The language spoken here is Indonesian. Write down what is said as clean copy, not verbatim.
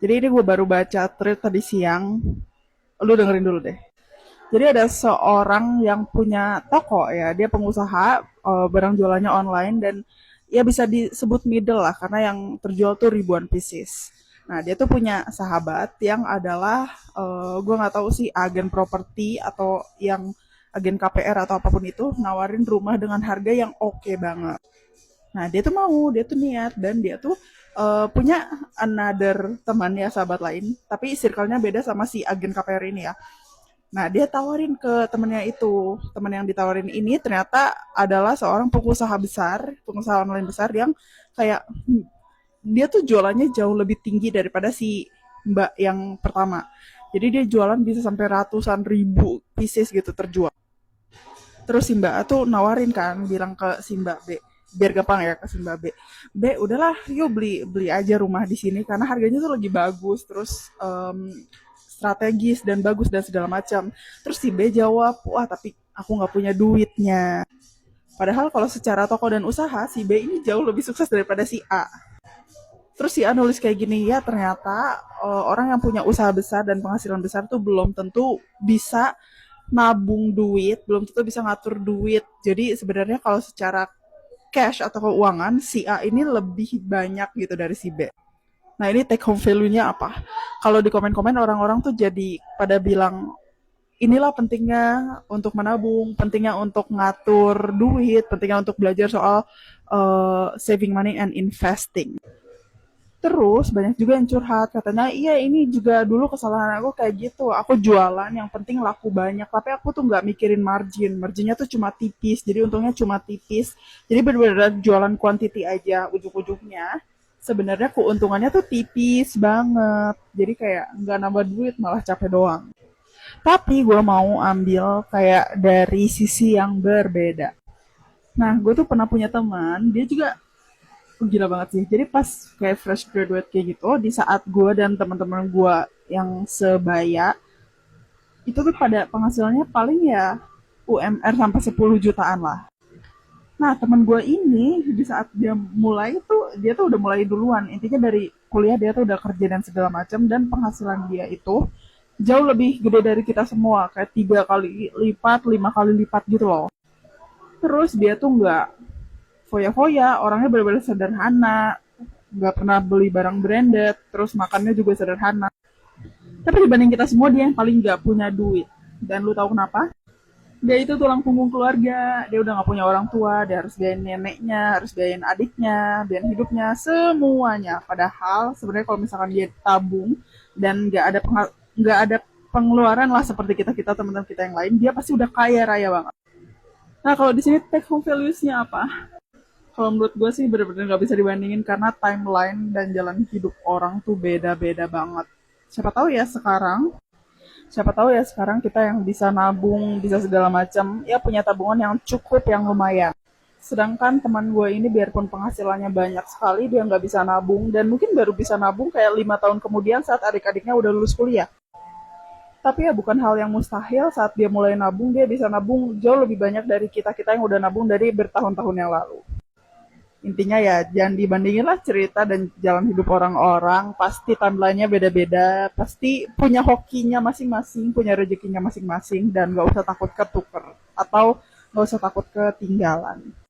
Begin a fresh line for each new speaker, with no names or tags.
Jadi ini gue baru baca thread tadi siang. Lu dengerin dulu deh. Jadi ada seorang yang punya toko ya, dia pengusaha, barang jualannya online dan ya bisa disebut middle lah karena yang terjual tuh ribuan pieces. Nah dia tuh punya sahabat yang adalah gue nggak tahu sih agen properti atau yang agen KPR atau apapun itu nawarin rumah dengan harga yang oke banget. Nah, dia tuh mau, dia tuh niat, dan dia tuh punya another teman ya, sahabat lain, tapi circle-nya beda sama si agen KPR ini ya. Nah, dia tawarin ke temennya itu. Temen yang ditawarin ini ternyata adalah seorang pengusaha besar, pengusaha online besar yang kayak dia tuh jualannya jauh lebih tinggi daripada si Mbak yang pertama. Jadi dia jualan bisa sampai ratusan ribu pieces gitu terjual. Terus si Mbak A tuh nawarin kan, bilang ke si Mbak B, biar gampang ya ke si Mbak B. B, udahlah, yuk beli beli aja rumah di sini karena harganya tuh lagi bagus, terus strategis dan bagus dan segala macam. Terus si B jawab, wah tapi aku nggak punya duitnya. Padahal kalau secara toko dan usaha, si B ini jauh lebih sukses daripada si A. Terus si A nulis kayak gini, ya ternyata orang yang punya usaha besar dan penghasilan besar tuh belum tentu bisa nabung duit, belum tentu bisa ngatur duit. Jadi sebenarnya kalau secara cash atau keuangan, si A ini lebih banyak gitu dari si B. Nah ini take home value-nya apa? Kalau di komen-komen orang-orang tuh jadi pada bilang, inilah pentingnya untuk menabung, pentingnya untuk ngatur duit, pentingnya untuk belajar soal saving money and investing. Terus banyak juga yang curhat, katanya iya ini juga dulu kesalahan aku kayak gitu. Aku jualan yang penting laku banyak, tapi aku tuh nggak mikirin margin. Marginnya tuh cuma tipis, jadi untungnya cuma tipis. Jadi benar-benar jualan quantity aja ujung-ujungnya. Sebenarnya keuntungannya tuh tipis banget. Jadi kayak nggak nambah duit, malah capek doang. Tapi gue mau ambil kayak dari sisi yang berbeda. Nah, gue tuh pernah punya teman, dia juga gila banget sih. Jadi pas kayak fresh graduate kayak gitu, di saat gue dan teman-teman gue yang sebaya, itu tuh pada penghasilannya paling ya UMR sampai 10 jutaan lah. Nah, teman gue ini di saat dia mulai tuh, dia tuh udah mulai duluan. Intinya dari kuliah dia tuh udah kerja dan segala macam, dan penghasilan dia itu jauh lebih gede dari kita semua, kayak 3 kali lipat, 5 kali lipat gitu loh. Terus dia tuh nggak foya-foya, orangnya benar-benar sederhana, nggak pernah beli barang branded, terus makannya juga sederhana. Tapi dibanding kita semua, dia yang paling nggak punya duit. Dan lu tahu kenapa? Dia itu tulang punggung keluarga, dia udah nggak punya orang tua, dia harus biayain neneknya, harus biayain adiknya, biayain hidupnya, semuanya. Padahal sebenarnya kalau misalkan dia tabung dan nggak ada pengeluaran lah seperti kita kita teman-teman kita yang lain, dia pasti udah kaya raya banget. Nah kalau di sini take home values-nya apa? Kalau menurut gue sih bener-bener nggak bisa dibandingin karena timeline dan jalan hidup orang tuh beda-beda banget. Siapa tahu ya sekarang, siapa tahu ya sekarang kita yang bisa nabung, bisa segala macam, ya punya tabungan yang cukup, yang lumayan. Sedangkan teman gue ini biarpun penghasilannya banyak sekali, dia nggak bisa nabung dan mungkin baru bisa nabung kayak 5 tahun kemudian saat adik-adiknya udah lulus kuliah. Tapi ya bukan hal yang mustahil saat dia mulai nabung, dia bisa nabung jauh lebih banyak dari kita-kita yang udah nabung dari bertahun-tahun yang lalu. Intinya ya jangan dibandingin lah cerita dan jalan hidup orang-orang, pasti timelinenya beda-beda, pasti punya hokinya masing-masing, punya rezekinya masing-masing, dan gak usah takut ketuker atau gak usah takut ketinggalan.